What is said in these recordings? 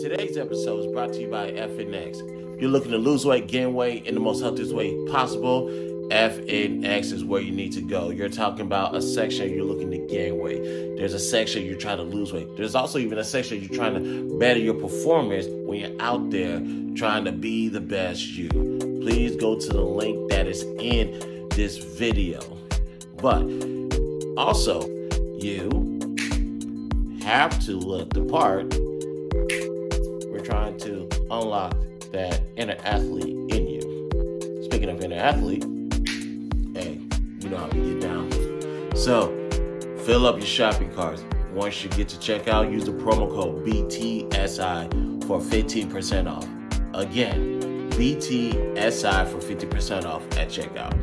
Today's episode is brought to you by FNX. If you're looking to lose weight, gain weight in the most healthiest way possible, FNX is where you need to go. You're talking about a section you're looking to gain weight. There's a section you're trying to lose weight. There's also even a section you're trying to better your performance when you're out there trying to be the best you. Please go to the link that is in this video. But also, you have to look the part. We're trying to unlock that inner athlete in you. Speaking of inner athlete, hey, you know how we get down. So, fill up your shopping carts. Once you get to checkout, use the promo code BTSI for 15% off. Again, BTSI for 50% off at checkout.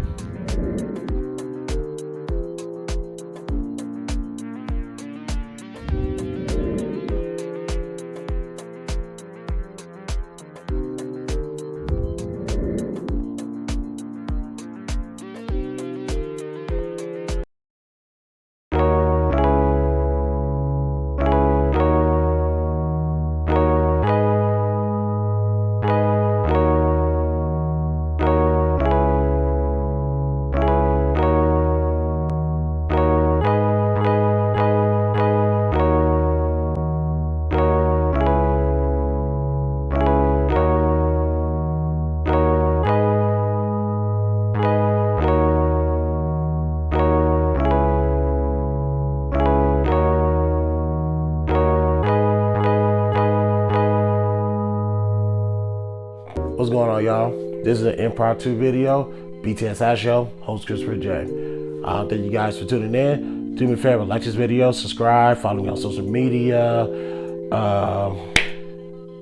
What's going on, y'all? This is an impromptu video. B.TS show, host Christopher J. Thank you guys for tuning in. Do me a favor, like this video, subscribe, follow me on social media.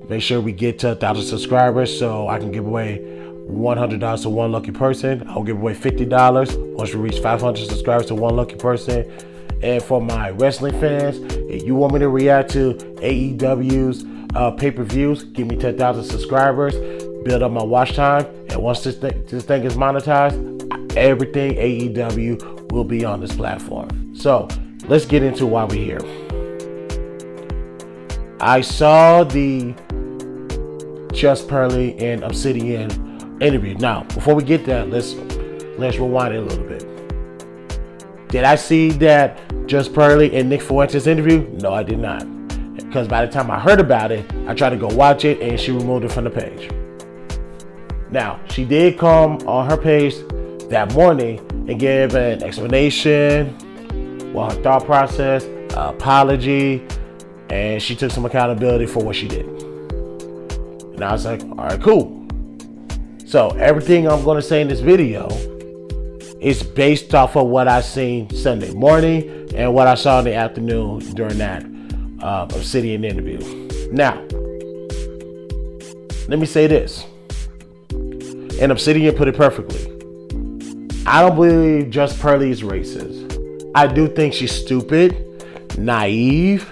Make sure we get to 1,000 subscribers so I can give away $100 to one lucky person. I'll give away $50 once we reach 500 subscribers to one lucky person. And for my wrestling fans, if you want me to react to AEW's pay-per-views, give me 10,000 subscribers. Build up my watch time, and once this thing is monetized, everything AEW will be on this platform. So let's get into why we're here. I saw the Just Pearly and Obsidian interview. Now, before we get that, let's rewind it a little bit. Did I see that Just Pearly and Nick Fuentes interview? No, I did not. Because by the time I heard about it, I tried to go watch it, and she removed it from the page. Now, she did come on her page that morning and give an explanation, her thought process, apology, and she took some accountability for what she did. And I was like, all right, cool. So everything I'm going to say in this video is based off of what I seen Sunday morning and what I saw in the afternoon during that Obsidian interview. Now, let me say this. And Obsidian put it perfectly. I don't believe Just Pearly is racist. I do think she's stupid, naive,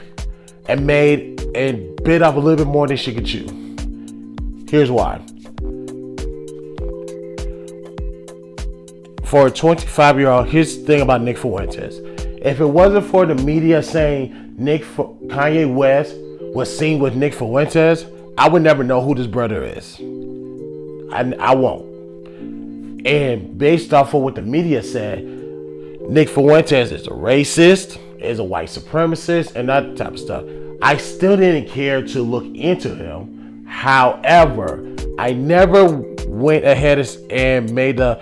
and bit off a little bit more than she could chew. Here's why. For a 25-year-old, here's the thing about Nick Fuentes. If it wasn't for the media saying Kanye West was seen with Nick Fuentes, I would never know who this brother is. I won't. And based off of what the media said, Nick Fuentes is a racist, is a white supremacist, and that type of stuff. I still didn't care to look into him. However, I never went ahead and made a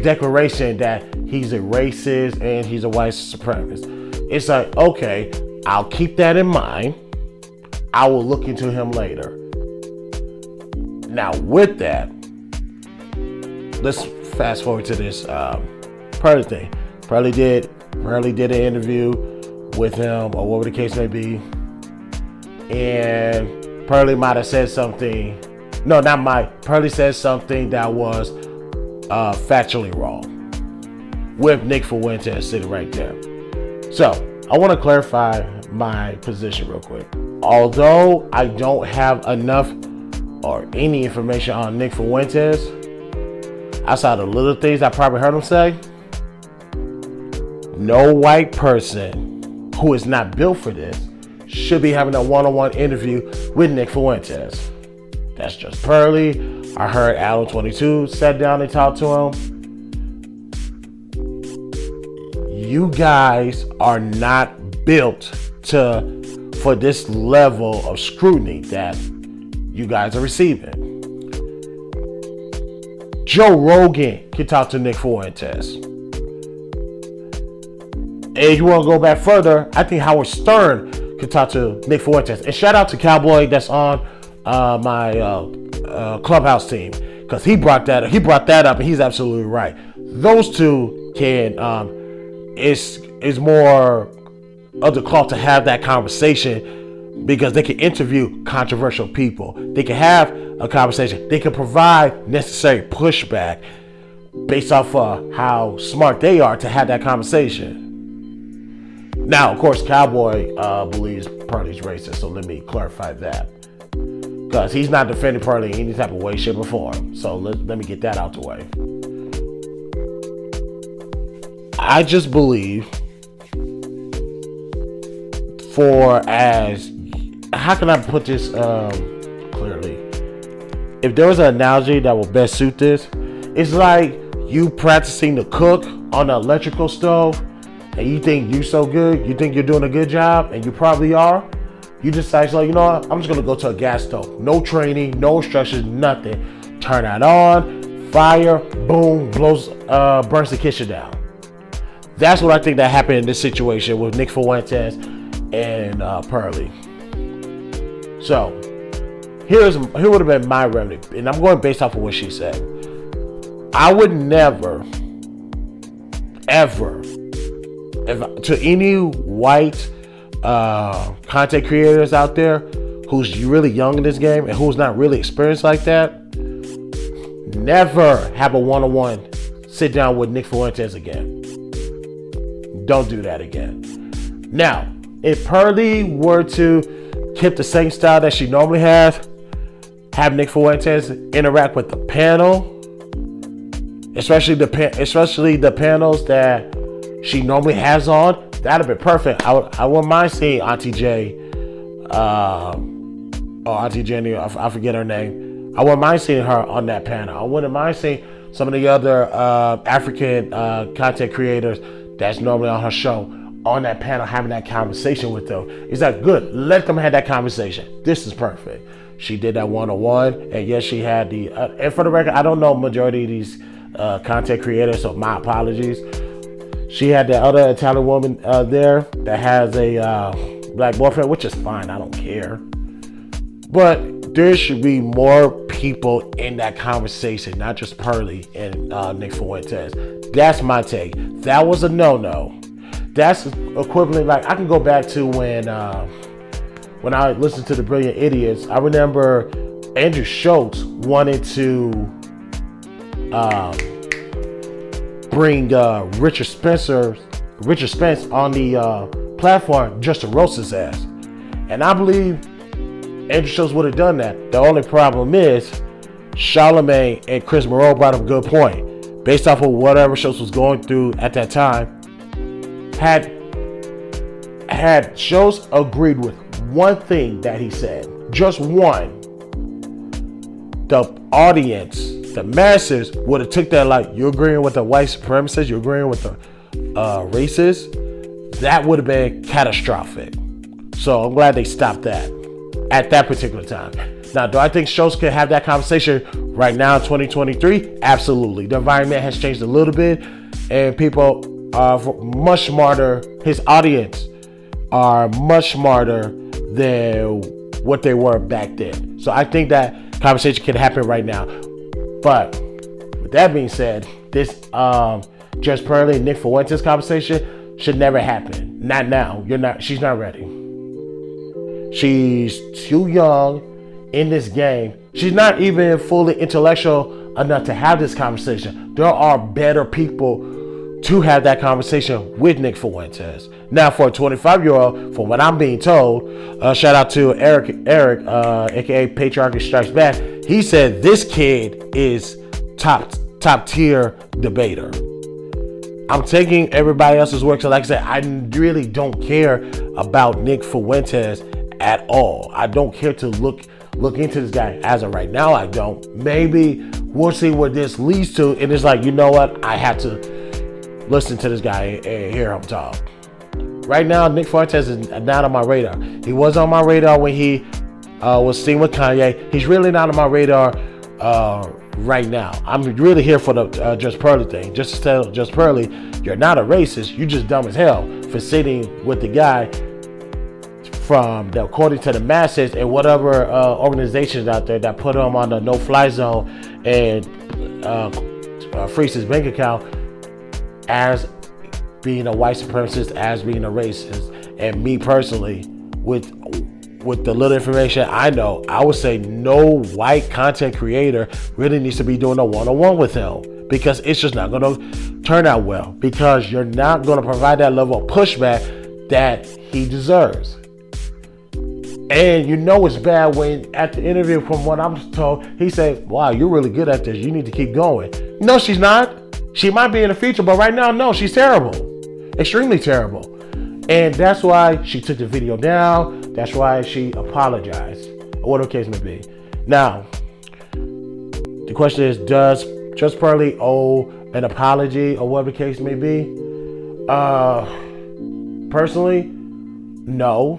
declaration that he's a racist and he's a white supremacist. It's like, okay, I'll keep that in mind. I will look into him later. Now, with that, let's fast forward to this Pearly thing. Pearly did an interview with him, or whatever the case may be, and Pearly might have said something. No, not might. Pearly said something that was factually wrong, with Nick Fuentes sitting right there. So I want to clarify my position real quick. Although I don't have enough or any information on Nick Fuentes, outside of little things I probably heard him say, no white person who is not built for this should be having a one-on-one interview with Nick Fuentes. That's just Pearly. I heard Alan 22 sat down and talked to him. You guys are not built for this level of scrutiny that you guys are receiving. Joe Rogan can talk to Nick Fuentes. And if you want to go back further, I think Howard Stern could talk to Nick Fuentes. And shout out to Cowboy that's on my Clubhouse team, because he brought that up, and he's absolutely right. Those two can is more of the cloth to have that conversation, because they can interview controversial people. They can have a conversation. They can provide necessary pushback based off of how smart they are to have that conversation. Now, of course, Cowboy believes Pearly's racist, so let me clarify that, because he's not defending Pearly in any type of way, shape, or form. So let me get that out the way. I just believe, how can I put this clearly? If there was an analogy that will best suit this, it's like you practicing to cook on an electrical stove, and you think you're so good, you think you're doing a good job, and you probably are. You decide, like, you know what, I'm just gonna go to a gas stove. No training, no instructions, nothing. Turn that on, fire, boom, burns the kitchen down. That's what I think that happened in this situation with Nick Fuentes and Pearly. So here would have been my remedy, and I'm going based off of what she said. I would never, ever, to any white content creators out there who's really young in this game and who's not really experienced like that, never have a one-on-one sit down with Nick Fuentes again. Don't do that again. Now, if Pearly were to keep the same style that she normally has, have Nick Fuentes interact with the panel, especially the panels that she normally has on, that'd be perfect. I wouldn't mind seeing Auntie J, or Auntie Jenny, I forget her name. I wouldn't mind seeing her on that panel. I wouldn't mind seeing some of the other African content creators that's normally on her show on that panel, having that conversation with them. Is that good? Let them have that conversation. This is perfect. She did that one-on-one, and yes, she had the and for the record, I don't know majority of these content creators, so my apologies. She had that other Italian woman there that has a black boyfriend, which is fine, I don't care. But there should be more people in that conversation, not just Pearly and Nick Fuentes. That's my take. That was a no-no. That's equivalent, like I can go back to when I listened to the Brilliant Idiots. I remember Andrew Schultz wanted to bring Richard Spence on the platform just to roast his ass. And I believe Andrew Schultz would have done that. The only problem is Charlamagne and Chris Moreau brought up a good point. Based off of whatever Schultz was going through at that time, had Schultz agreed with one thing that he said, just one, the audience, the masses would have took that like, you're agreeing with the white supremacists, you're agreeing with the racists. That would have been catastrophic. So I'm glad they stopped that at that particular time. Now, do I think Schultz can have that conversation right now in 2023? Absolutely. The environment has changed a little bit, and people are much smarter. His audience are much smarter than what they were back then. So I think that conversation can happen right now. But with that being said, this Just Pearly and Nick Fuentes conversation should never happen. Not now. She's not ready. She's too young in this game. She's not even fully intellectual enough to have this conversation. There are better people to have that conversation with Nick Fuentes. Now, for a 25-year-old, from what I'm being told, shout out to Eric, aka Patriarchy Strikes Back. He said this kid is top tier debater. I'm taking everybody else's work. So like I said, I really don't care about Nick Fuentes at all. I don't care to look into this guy as of right now. I don't. Maybe we'll see what this leads to. And it's like, you know what? I have to listen to this guy and hear him talk. Right now, Nick Fuentes is not on my radar. He was on my radar when he was seen with Kanye. He's really not on my radar right now. I'm really here for the Just Pearly thing. Just to tell Just Pearly, you're not a racist. You just dumb as hell for sitting with the guy according to the masses and whatever organizations out there that put him on the no-fly zone and freeze his bank account as being a white supremacist, as being a racist. And me personally, with the little information I know, I would say no white content creator really needs to be doing a one-on-one with him, because it's just not going to turn out well, because you're not going to provide that level of pushback that he deserves. And you know it's bad when at the interview, from what I'm told, he said, wow, you're really good at this. You need to keep going. No, she's not. She might be in the future, but right now, no, she's terrible. Extremely terrible. And that's why she took the video down. That's why she apologized, or whatever the case may be. Now, the question is, does Just Pearly owe an apology, or whatever the case may be? Personally, no.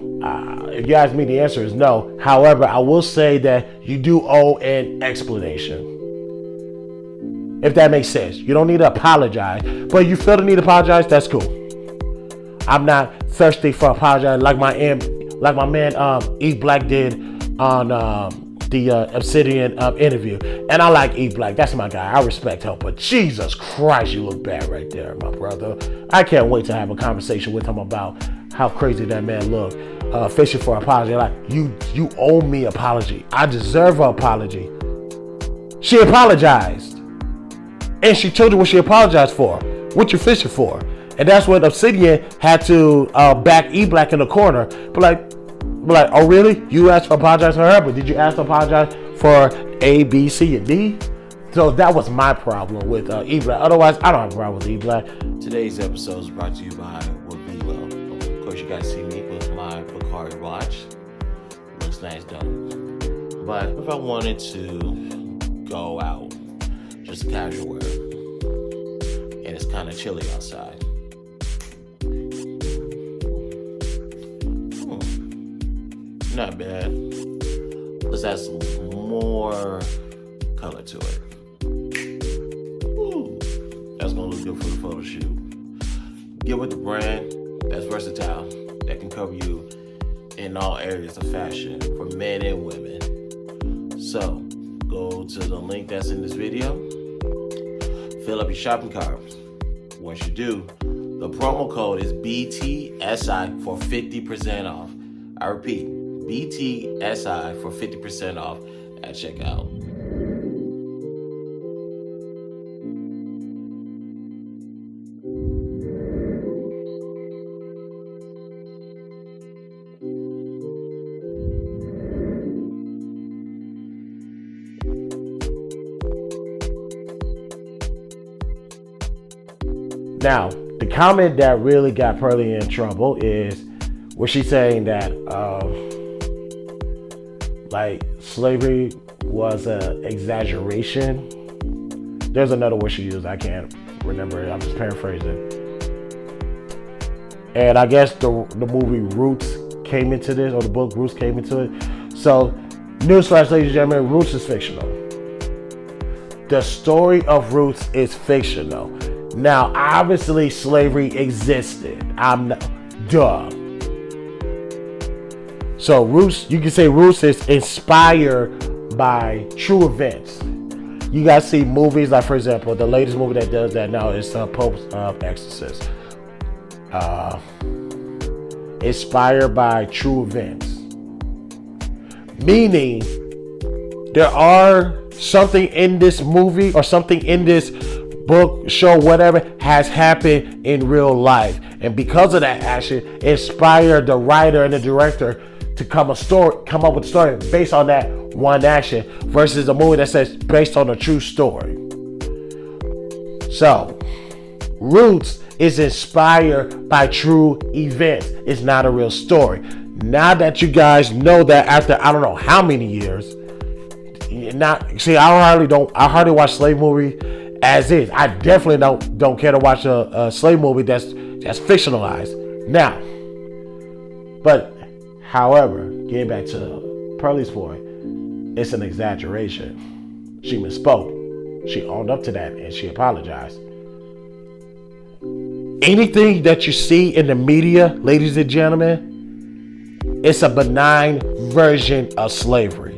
If you ask me, the answer is no. However, I will say that you do owe an explanation, if that makes sense. You don't need to apologize, but you feel the need to apologize, that's cool. I'm not thirsty for apologizing like my man eBlack did on the Obsidian interview. And I like eBlack. That's my guy. I respect him. But Jesus Christ, you look bad right there, my brother. I can't wait to have a conversation with him about how crazy that man looked. Fishing for an apology. Like, you owe me apology. I deserve an apology. She apologized. And she told you what she apologized for. What you fishing for. And that's when Obsidian had to back eBlack in the corner. But like, oh really? You asked to apologize for her, but did you ask to apologize for A, B, C, and D? So that was my problem with eBlack. Otherwise, I don't have a problem with eBlack. Today's episode is brought to you by Wavilo. Of course, you guys see me with my Bacardi watch. Looks nice, don't it? But if I wanted to go out, just casual wear, and it's kind of chilly outside. Not bad. Let's add some more color to it. Ooh, that's gonna look good for the photo shoot. Get with the brand that's versatile, that can cover you in all areas of fashion for men and women. So, go to the link that's in this video, fill up your shopping carts. Once you do, the promo code is BTSI for 50% off. I repeat, BTSI for 50% off at checkout. Now, the comment that really got Pearly in trouble is where she's saying that like slavery was an exaggeration. There's another word she used, I can't remember it, I'm just paraphrasing. And I guess the movie Roots came into this, or the book Roots came into it. So, newsflash, ladies and gentlemen, Roots is fictional. The story of Roots is fictional. Now, obviously, slavery existed. Duh. So Roots, you can say Roots is inspired by true events. You guys see movies like, for example, the latest movie that does that now is Pope's Exorcist. Inspired by true events. Meaning, there are something in this movie or something in this book, show, whatever, has happened in real life. And because of that action, inspired the writer and the director to come up with a story based on that one action, versus a movie that says based on a true story. So, Roots is inspired by true events. It's not a real story. Now that you guys know that after I don't know how many years, I hardly watch slave movie as is. I definitely don't care to watch a slave movie that's fictionalized. Now, but however, getting back to Pearly's point, it's an exaggeration. She misspoke. She owned up to that and she apologized. Anything that you see in the media, ladies and gentlemen, it's a benign version of slavery.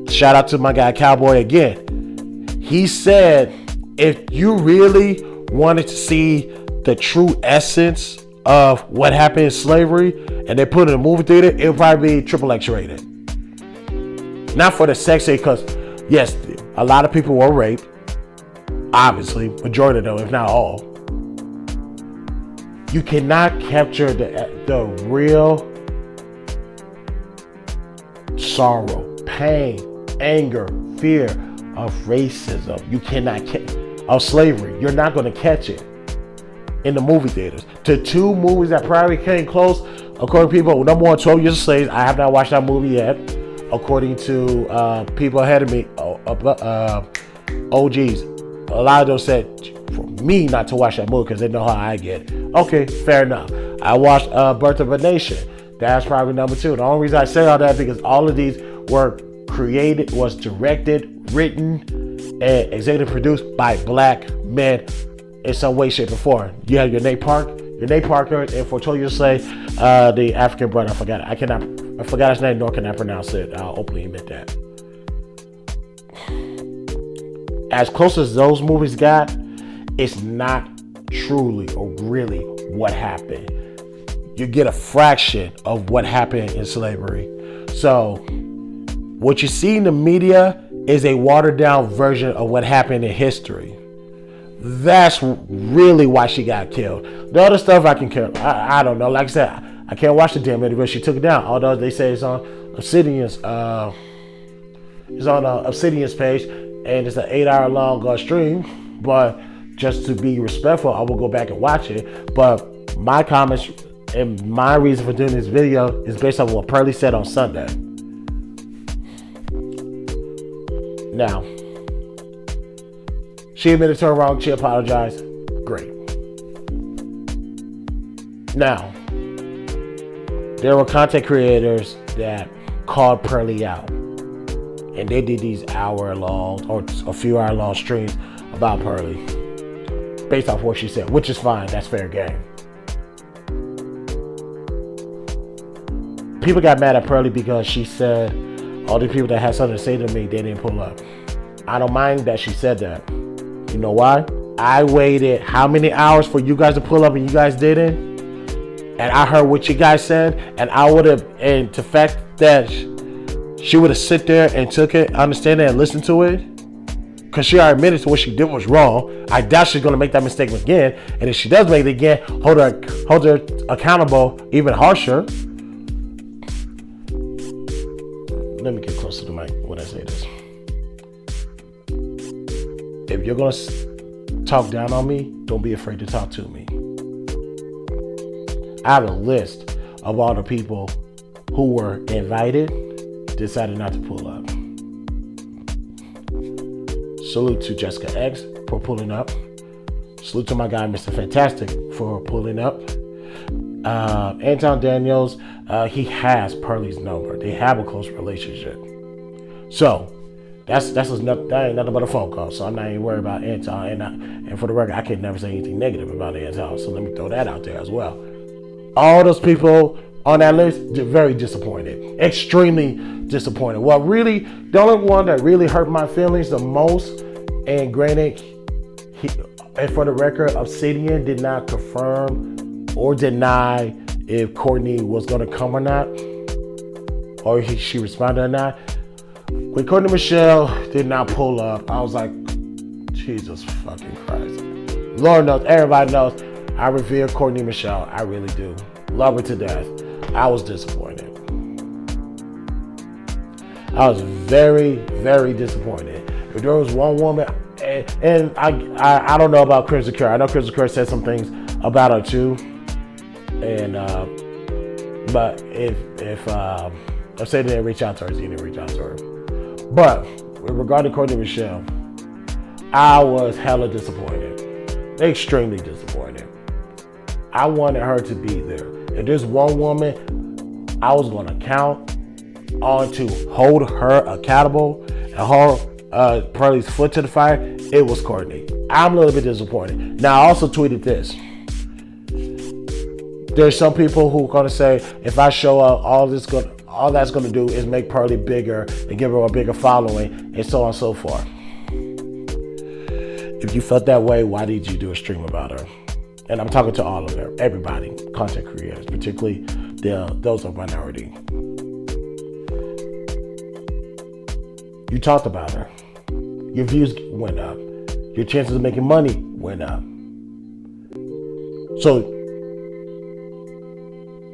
Shout out to my guy Cowboy again. He said, if you really wanted to see the true essence of what happened in slavery and they put it in a movie theater, it would probably be XXX rated. Not for the sex, because yes, a lot of people were raped. Obviously, majority of them, if not all. You cannot capture the real sorrow, pain, anger, fear of racism. You cannot of slavery. You're not going to catch it in the movie theaters. To two movies that probably came close, according to people, number one, 12 Years a Slave. I have not watched that movie yet. According to people ahead of me, OGs, a lot of them said for me not to watch that movie because they know how I get. Okay, fair enough. I watched Birth of a Nation. That's probably number two. The only reason I say all that because all of these were created, was directed, written, and executive produced by black men in some way, shape, or form. You have your Nate Parker, and for 12 Years a Slave, the African brother, I forgot his name, nor can I pronounce it. I'll openly admit that. As close as those movies got, it's not truly or really what happened. You get a fraction of what happened in slavery. So, what you see in the media is a watered down version of what happened in history. That's really why she got killed. The other stuff I can care. I don't know. Like I said, I can't watch the damn video. She took it down. Although they say it's on Obsidian's. It's on Obsidian's page, and it's an 8-hour long stream. But just to be respectful, I will go back and watch it. But my comments and my reason for doing this video is based on what Pearly said on Sunday. Now, she admitted to her wrong. She apologized. Great. Now, there were content creators that called Pearly out. And they did these hour-long or a few hour-long streams about Pearly based off what she said, which is fine. That's fair game. People got mad at Pearly because she said all the people that had something to say to me, they didn't pull up. I don't mind that she said that. You know why? I waited how many hours for you guys to pull up and you guys didn't? And I heard what you guys said, and I would have, and the fact that she would have sit there and took it, understand it, and listen to it, because she already admitted to what she did was wrong. I doubt she's going to make that mistake again. And if she does make it again, hold her accountable even harsher. Let me get closer to the mic when I say this. If you're going to talk down on me, don't be afraid to talk to me. I have a list of all the people who were invited, decided not to pull up. Salute to Jessica X for pulling up. Salute to my guy, Mr. Fantastic, for pulling up. Anton Daniels, he has Pearly's number. They have a close relationship. So, that ain't nothing but a phone call. So I'm not even worried about Anton. And for the record, I can never say anything negative about Anton. So let me throw that out there as well. All those people on that list, very disappointed. Extremely disappointed. Well, really, the only one that really hurt my feelings the most, and granted, and for the record, Obsidian did not confirm or deny if Courtney was going to come or not, or she responded or not. When Courtney Michelle did not pull up, I was like, Jesus fucking Christ. Lord knows, everybody knows, I revere Courtney Michelle. I really do. Love her to death. I was disappointed. I was very, very disappointed. If there was one woman, and and I don't know about Crystal Cure. I know Crystal Cure said some things about her too, and but if Sadie didn't reach out to her, he didn't reach out to her. But regarding Courtney Michelle, I was hella disappointed, extremely disappointed. I wanted her to be there. If there's one woman I was going to count on to hold her accountable and hold Pearly's foot to the fire, it was Courtney. I'm a little bit disappointed. Now, I also tweeted this. There's some people who are going to say, if I show up, all that's going to do is make Pearly bigger and give her a bigger following, and so on and so forth. If you felt that way, why did you do a stream about her? And I'm talking to all of them, everybody, content creators, particularly those of minority. You talked about her. Your views went up. Your chances of making money went up. So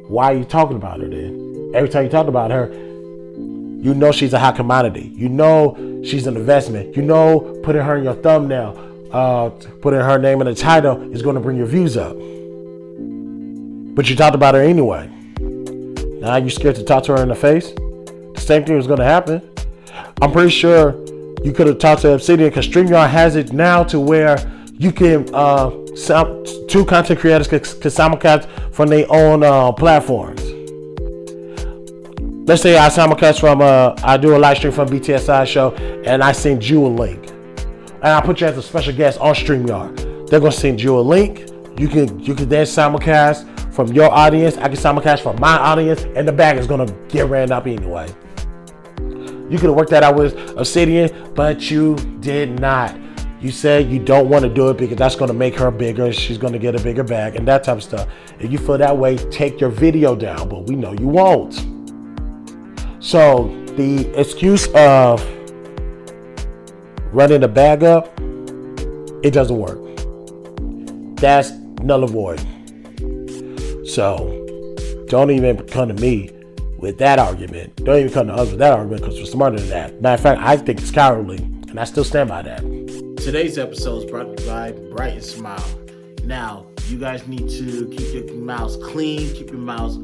why are you talking about her then? Every time you talk about her, you know she's a hot commodity. You know she's an investment. You know putting her in your thumbnail, putting her name in the title is going to bring your views up. But you talked about her anyway. Now you're scared to talk to her in the face? The same thing was going to happen. I'm pretty sure you could have talked to Obsidian because StreamYard has it now to where you can, two content creators can simulcast from their own platforms. Let's say I simulcast from, I do a live stream from B.TS show and I send you a link. And I put you as a special guest on StreamYard. They're going to send you a link. You can then simulcast from your audience. I can simulcast from my audience and the bag is going to get ran up anyway. You could have worked that out with Obsidian, but you did not. You said you don't want to do it because that's going to make her bigger. She's going to get a bigger bag and that type of stuff. If you feel that way, take your video down, but we know you won't. So the excuse of running the bag up, it doesn't work. That's null and void. So don't even come to me with that argument. Don't even come to us with that argument because we're smarter than that. Matter of fact, I think it's cowardly, and I still stand by that. Today's episode is brought to you by Brytn Smile. Now, you guys need to keep your mouths clean, keep your mouths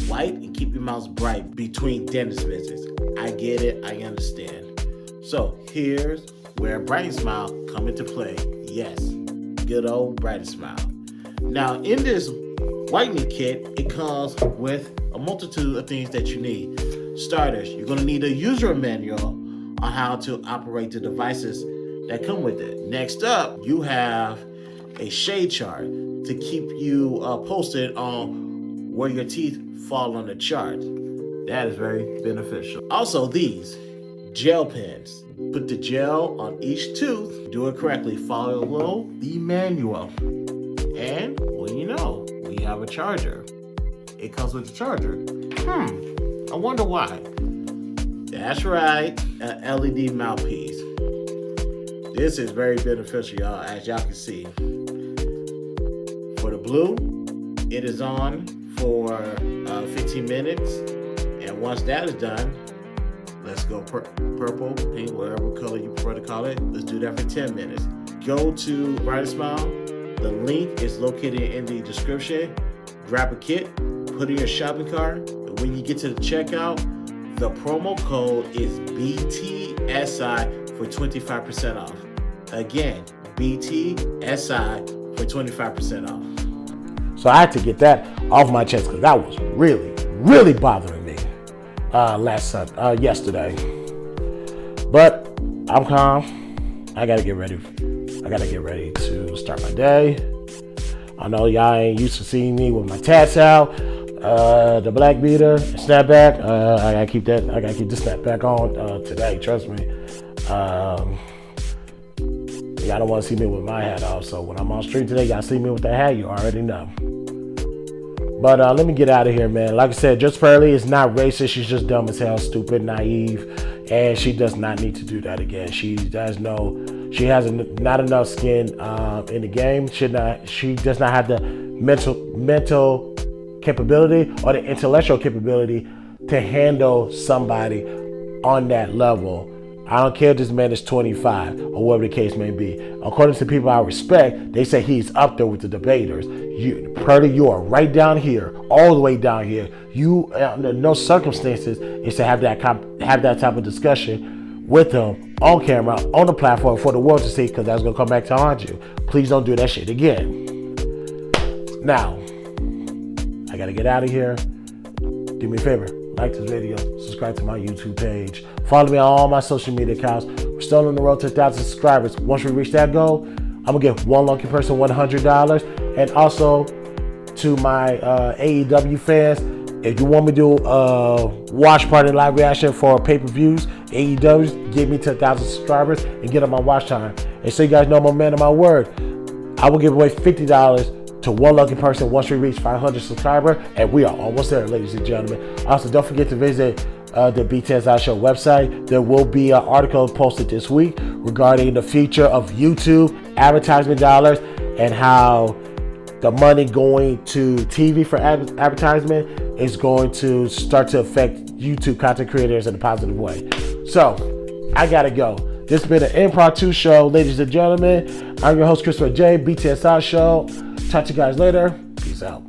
white, and keep your mouths bright between dentist visits. I get it, I understand. So here's where Brytn Smile come into play. Yes, good old Brytn Smile. Now, in this whitening kit, it comes with a multitude of things that you need. Starters, you're going to need a user manual on how to operate the devices that come with it. Next up, you have a shade chart to keep you posted on where your teeth fall on the chart. That is very beneficial. Also, these gel pens. Put the gel on each tooth. Do it correctly. Follow the manual. And, well, you know, we have a charger. It comes with a charger. I wonder why. That's right, an LED mouthpiece. This is very beneficial, y'all, as y'all can see. For the blue, it is on for 15 minutes. And once that is done, let's go purple, pink, whatever color you prefer to call it. Let's do that for 10 minutes. Go to Brytn Smile. The link is located in the description. Grab a kit, put it in your shopping cart. And when you get to the checkout, the promo code is BTSI for 25% off. Again, BTSI for 25% off. So I had to get that off my chest because that was really, really bothering me yesterday. But I'm calm. I gotta get ready to start my day. I know y'all ain't used to seeing me with my tats out, the black beater, snapback. I gotta keep the snapback on today. Trust me. Y'all don't want to see me with my hat off. So when I'm on street today, y'all see me with that hat. You already know. But let me get out of here, man. Like I said, just Pearly is not racist. She's just dumb as hell, stupid, naive, and she does not need to do that again. She has not enough skin in the game. She does not have the mental capability or the intellectual capability to handle somebody on that level I don't care if this man is 25 or whatever the case may be. According to people I respect, they say he's up there with the debaters. Pearly, you are right down here, all the way down here. You, under no circumstances, is to have that type of discussion with him on camera, on the platform for the world to see, because that's going to come back to haunt you. Please don't do that shit again. Now, I got to get out of here. Do me a favor. Like this video, subscribe to my YouTube page, follow me on all my social media accounts. We're still on the road to 1,000 subscribers. Once we reach that goal, I'm gonna give one lucky person $100. And also to my AEW fans, if you want me to do a watch party live reaction for pay-per-views, AEW, give me to 1,000 subscribers and get on my watch time. And so you guys know my man of my word, I will give away $50 to one lucky person once we reach 500 subscribers, and we are almost there, ladies and gentlemen. Also, don't forget to visit the B.TS Show website. There will be an article posted this week regarding the future of YouTube advertisement dollars and how the money going to TV for advertisement is going to start to affect YouTube content creators in a positive way. So, I gotta go. This has been an impromptu show, ladies and gentlemen. I'm your host, Christopher J. B.TS Show. Talk to you guys later. Peace out.